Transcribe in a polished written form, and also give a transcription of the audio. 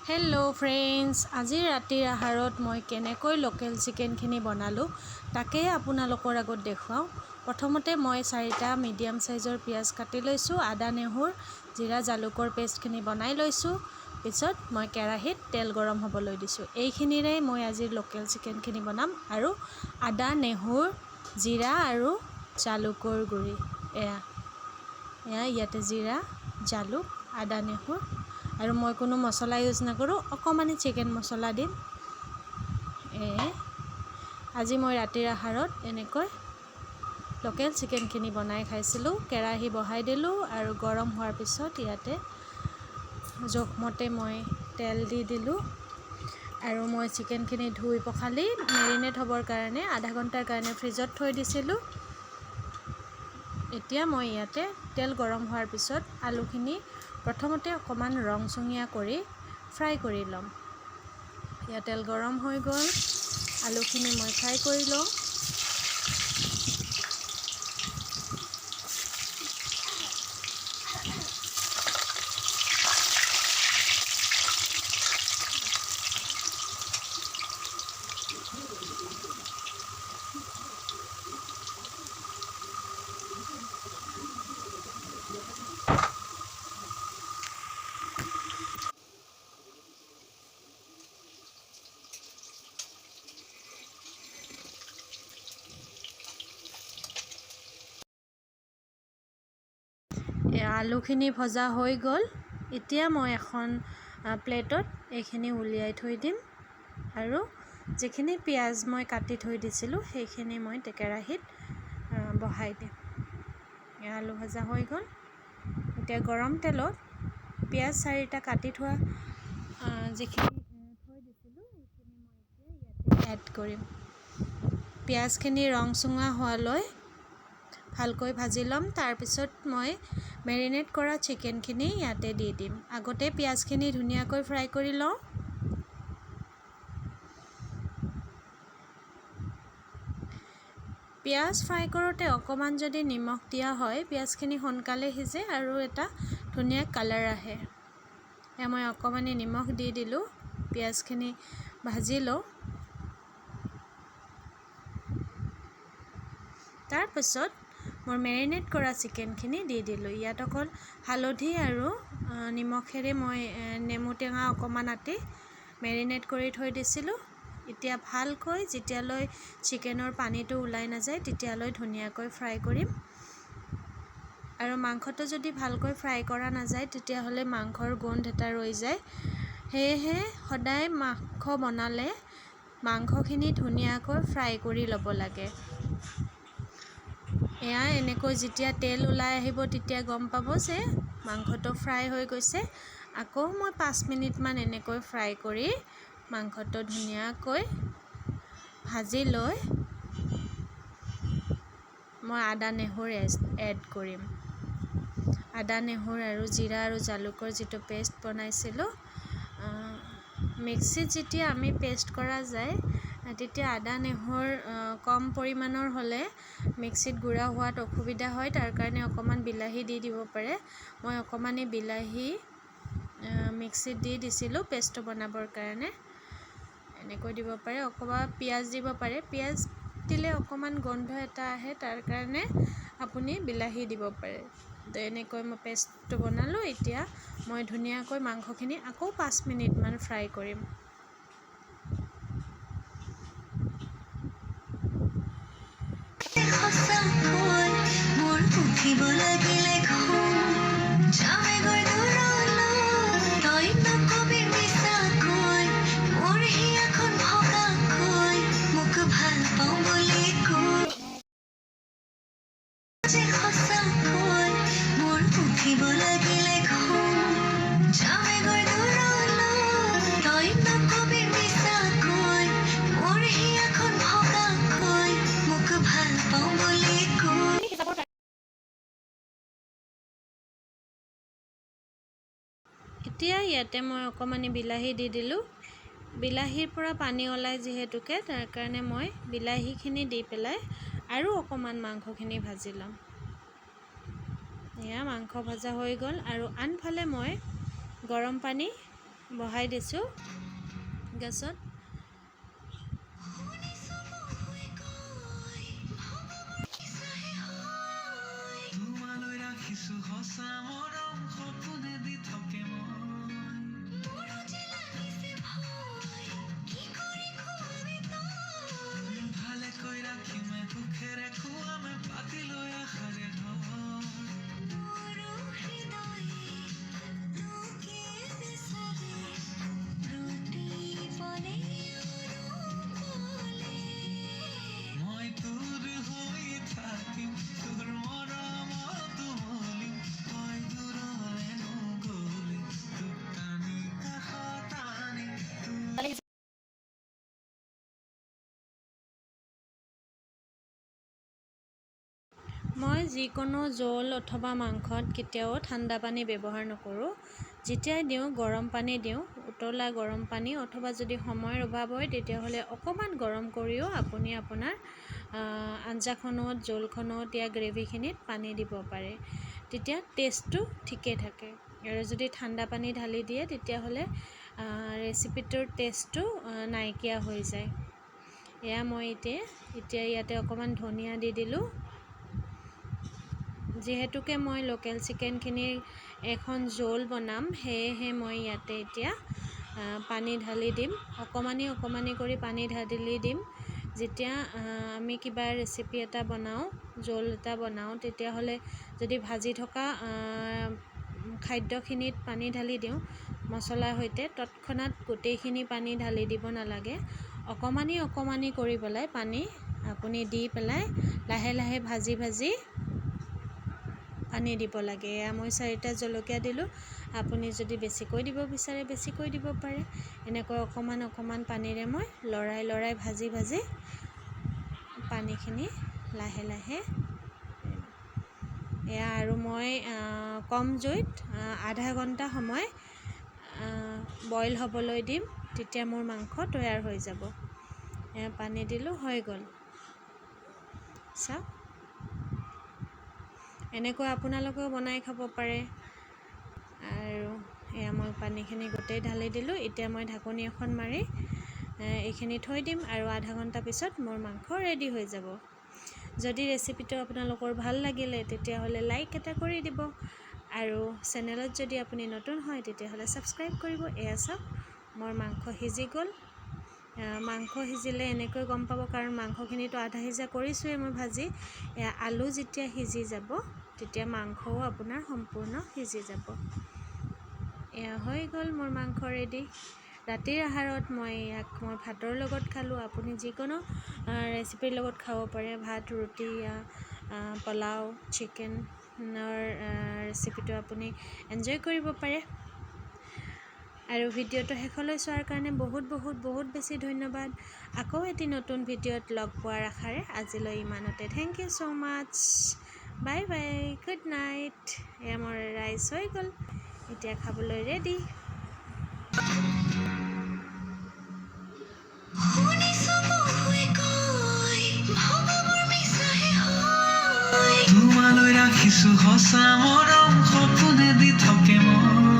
Hello' friends, আজি ৰাতিৰ আহাৰত মই কেনেকৈ লোকেল চিকেনখিনি বনালোঁ তাকেই আপোনালোকৰ আগত দেখুৱাওঁ। প্ৰথমতে মই 4টা মিডিয়াম চাইজৰ পিঁয়াজ কাটি লৈছোঁ, আদা নহৰু জিৰা জালুকৰ পেষ্টখিনি বনাই লৈছোঁ। পিছত মই কেৰাহীত তেল গৰম হ'বলৈ দিছোঁ। এইখিনিৰে মই আজি লোকেল চিকেনখিনি বনাম। আৰু আদা নহৰু জিৰা আৰু জালুকৰ গুড়ি, এয়া ইয়াতে জিৰা জালুক আদা নহৰু, আৰু মই কোনো মছলা ইউজ নকৰোঁ, অকণমানি চিকেন মছলা দিম। আজি মই ৰাতিৰ আহাৰত এনেকৈ লোকেল চিকেনখিনি বনাই খাইছিলোঁ। কেৰাহী বহাই দিলোঁ আৰু গৰম হোৱাৰ পিছত ইয়াতে জোখমতে মই তেল দি দিলোঁ। আৰু মই চিকেনখিনি ধুই পখালি মেৰিনেট হ'বৰ কাৰণে আধা ঘণ্টাৰ কাৰণে ফ্ৰিজত থৈ দিছিলোঁ। এতিয়া মই ইয়াতে তেল গৰম হোৱাৰ পিছত আলুখিনি প্ৰথমতে অকণমান ৰংচঙীয়া কৰি ফ্ৰাই কৰি ল'ম। ইয়াত তেল গৰম হৈ গ'ল, আলুখিনি মই ফ্ৰাই কৰি লওঁ। আলুখিনি ভজা হৈ গ'ল। এতিয়া মই এখন প্লেটত এইখিনি উলিয়াই থৈ দিম আৰু যিখিনি পিঁয়াজ মই কাটি থৈ দিছিলোঁ সেইখিনি মই কেৰাহীত বহাই দিম। আলু ভজা হৈ গ'ল। এতিয়া গৰম তেলত পিঁয়াজ 4টা কাটি থোৱা যিখিনি থৈ দিছিলোঁ সেইখিনি মই এতিয়া ইয়াতে এড কৰিম। পিঁয়াজখিনি ৰংচঙা হোৱালৈ ভালকৈ ভাজি ল'ম। তাৰপিছত মই মেৰিনেট কৰা চিকেনখিনি ইয়াতে দি দিম। আগতে পিঁয়াজখিনি ধুনীয়াকৈ ফ্ৰাই কৰি লওঁ। পিঁয়াজ ফ্ৰাই কৰোঁতে অকণমান যদি নিমখ দিয়া হয় পিঁয়াজখিনি সোনকালে সিজে আৰু এটা ধুনীয়া কালাৰ আহে। মই অকণমানি নিমখ দি দিলোঁ। পিঁয়াজখিনি ভাজি লওঁ। তাৰপিছত মই মেৰিনেট কৰা চিকেনখিনি দি দিলোঁ। ইয়াত অকল হালধি আৰু নিমখেৰে মই নেমু টেঙা অকণমান আটি মেৰিনেট কৰি থৈ দিছিলোঁ। এতিয়া ভালকৈ যেতিয়ালৈ চিকেনৰ পানীটো ওলাই নাযায় তেতিয়ালৈ ধুনীয়াকৈ ফ্ৰাই কৰিম। আৰু মাংসটো যদি ভালকৈ ফ্ৰাই কৰা নাযায় তেতিয়াহ'লে মাংসৰ গোন্ধ এটা ৰৈ যায়। সেয়েহে সদায় মাংস বনালে মাংসখিনি ধুনীয়াকৈ ফ্ৰাই কৰি ল'ব লাগে। এয়া এনেকৈ যেতিয়া তেল ওলাই আহিব তেতিয়া গম পাব যে মাংসটো ফ্ৰাই হৈ গৈছে। আকৌ মই 5 মিনিটমান এনেকৈ ফ্ৰাই কৰি মাংসটো ধুনীয়াকৈ ভাজি লৈ মই আদা নহৰু এড কৰিম। আদা নহৰু আৰু জিৰা আৰু জালুকৰ যিটো পেষ্ট বনাইছিলোঁ, মিক্সিত যেতিয়া আমি পেষ্ট কৰা যায় তেতিয়া আদা নহৰু কম পৰিমাণৰ হ'লে মিক্সিত গুড়া হোৱাত অসুবিধা হয়। তাৰ কাৰণে অকণমান বিলাহী দি দিব পাৰে। মই অকণমানি বিলাহী মিক্সিত দি দিছিলোঁ পেষ্টটো বনাবৰ কাৰণে। এনেকৈ দিব পাৰে, অকণমান পিঁয়াজ দিব পাৰে। পিঁয়াজ দিলে অকণমান গোন্ধ এটা আহে, তাৰ কাৰণে আপুনি বিলাহী দিব পাৰে। তো এনেকৈ মই পেষ্টটো বনালোঁ। এতিয়া মই ধুনীয়াকৈ মাংসখিনি আকৌ 5 মিনিটমান ফ্ৰাই কৰিম। এতিয়া ইয়াতে মই অকণমানি বিলাহী দি দিলোঁ। বিলাহীৰ পৰা পানী ওলাই যিহেতুকে তাৰ কাৰণে মই বিলাহীখিনি দি পেলাই আৰু অকণমান মাংসখিনি ভাজি ল'ম। এয়া মাংস ভজা হৈ গ'ল আৰু আনফালে মই গৰম পানী বহাই দিছোঁ গেছত। মই যিকোনো জোল অথবা মাংসত কেতিয়াও ঠাণ্ডা পানী ব্যৱহাৰ নকৰোঁ। যেতিয়াই দিওঁ গৰম পানী দিওঁ, উতলা গৰম পানী, অথবা যদি সময়ৰ অভাৱ হয় তেতিয়াহ'লে অকণমান গৰম কৰিও আপুনি আপোনাৰ আঞ্জাখনত, জোলখনত या গ্ৰেভিখিনিত পানী দিব পাৰে। তেতিয়া টেষ্টটো ঠিকে থাকে। আৰু যদি ঠাণ্ডা পানী ঢালি দিয়ে তেতিয়াহ'লে ৰেচিপিটোৰ টেষ্টটো নাইকিয়া হৈ যায়। এয়া মই এতিয়া ইয়াতে অকণমান ধনিয়া দি দিলোঁ। যিহেতুকে মই লোকেল চিকেনখিনিৰ এখন জোল বনাম, সেয়েহে মই ইয়াতে এতিয়া পানী ঢালি দিম। অকণমানি কৰি পানী ঢালি দিম। যেতিয়া আমি কিবা ৰেচিপি এটা বনাওঁ, জোল এটা বনাওঁ, তেতিয়াহ'লে যদি ভাজি থকা খাদ্যখিনিত পানী ঢালি দিওঁ মছলাৰ সৈতে, তৎক্ষণাত গোটেইখিনি পানী ঢালি দিব নালাগে। অকণমানি কৰি পেলাই পানী আপুনি দি পেলাই লাহে লাহে ভাজি পানী দিব লাগে। এয়া মই 4টা জলকীয়া দিলোঁ। আপুনি যদি বেছিকৈ দিব বিচাৰে বেছিকৈ দিব পাৰে। এনেকৈ অকণমান পানীৰে মই লৰাই ভাজি পানীখিনি লাহে লাহে এয়া আৰু মই কম জুইত আধা ঘণ্টা সময় বইল হ'বলৈ দিম। তেতিয়া মোৰ মাংস তৈয়াৰ হৈ যাব। এয়া পানী দিলোঁ, হৈ গ'ল। চাওক, এনেকৈ আপোনালোকেও বনাই খাব পাৰে। আৰু এয়া মই পানীখিনি গোটেই ঢালি দিলোঁ। এতিয়া মই ঢাকনি এখন মাৰি এইখিনি থৈ দিম আৰু আধা ঘণ্টা পিছত মোৰ মাংস ৰেডি হৈ যাব। যদি ৰেচিপিটো আপোনালোকৰ ভাল লাগিলে তেতিয়াহ'লে লাইক এটা কৰি দিব। আৰু চেনেলত যদি আপুনি নতুন হয় তেতিয়াহ'লে ছাবস্ক্ৰাইব কৰিব। এয়া চাওক, মোৰ মাংস সিজি গ'ল। মাংস সিজিলে এনেকৈ গম পাব, কাৰণ মাংসখিনিতো আধা সিজা কৰিছোঁৱেই মই ভাজি। এয়া আলু যেতিয়া সিজি যাব তেতিয়া মাংসও আপোনাৰ সম্পূৰ্ণ সিজি যাব। এয়া হৈ গ'ল মোৰ মাংস ৰেডি। ৰাতিৰ আহাৰত মই ইয়াক ভাতৰ লগত খালোঁ। আপুনি যিকোনো ৰেচিপিৰ লগত খাব পাৰে। ভাত, ৰুটি, পোলাও, চিকেনৰ ৰেচিপিটো আপুনি এনজয় কৰিব পাৰে। আৰু ভিডিঅ'টো শেষলৈ চোৱাৰ কাৰণে বহুত বেছি ধন্যবাদ। আকৌ এটি নতুন ভিডিঅ'ত লগ পোৱাৰ আশাৰে আজিলৈ ইমানতে। Thank you so' much. Bye bye, good night. এয়া মোৰ ৰাইচ হৈ গ'ল, এতিয়া খাবলৈ ৰেডি। তোমালৈ ৰাখিছোঁ সঁচা মৰম, সপোনে দি থাকে মন।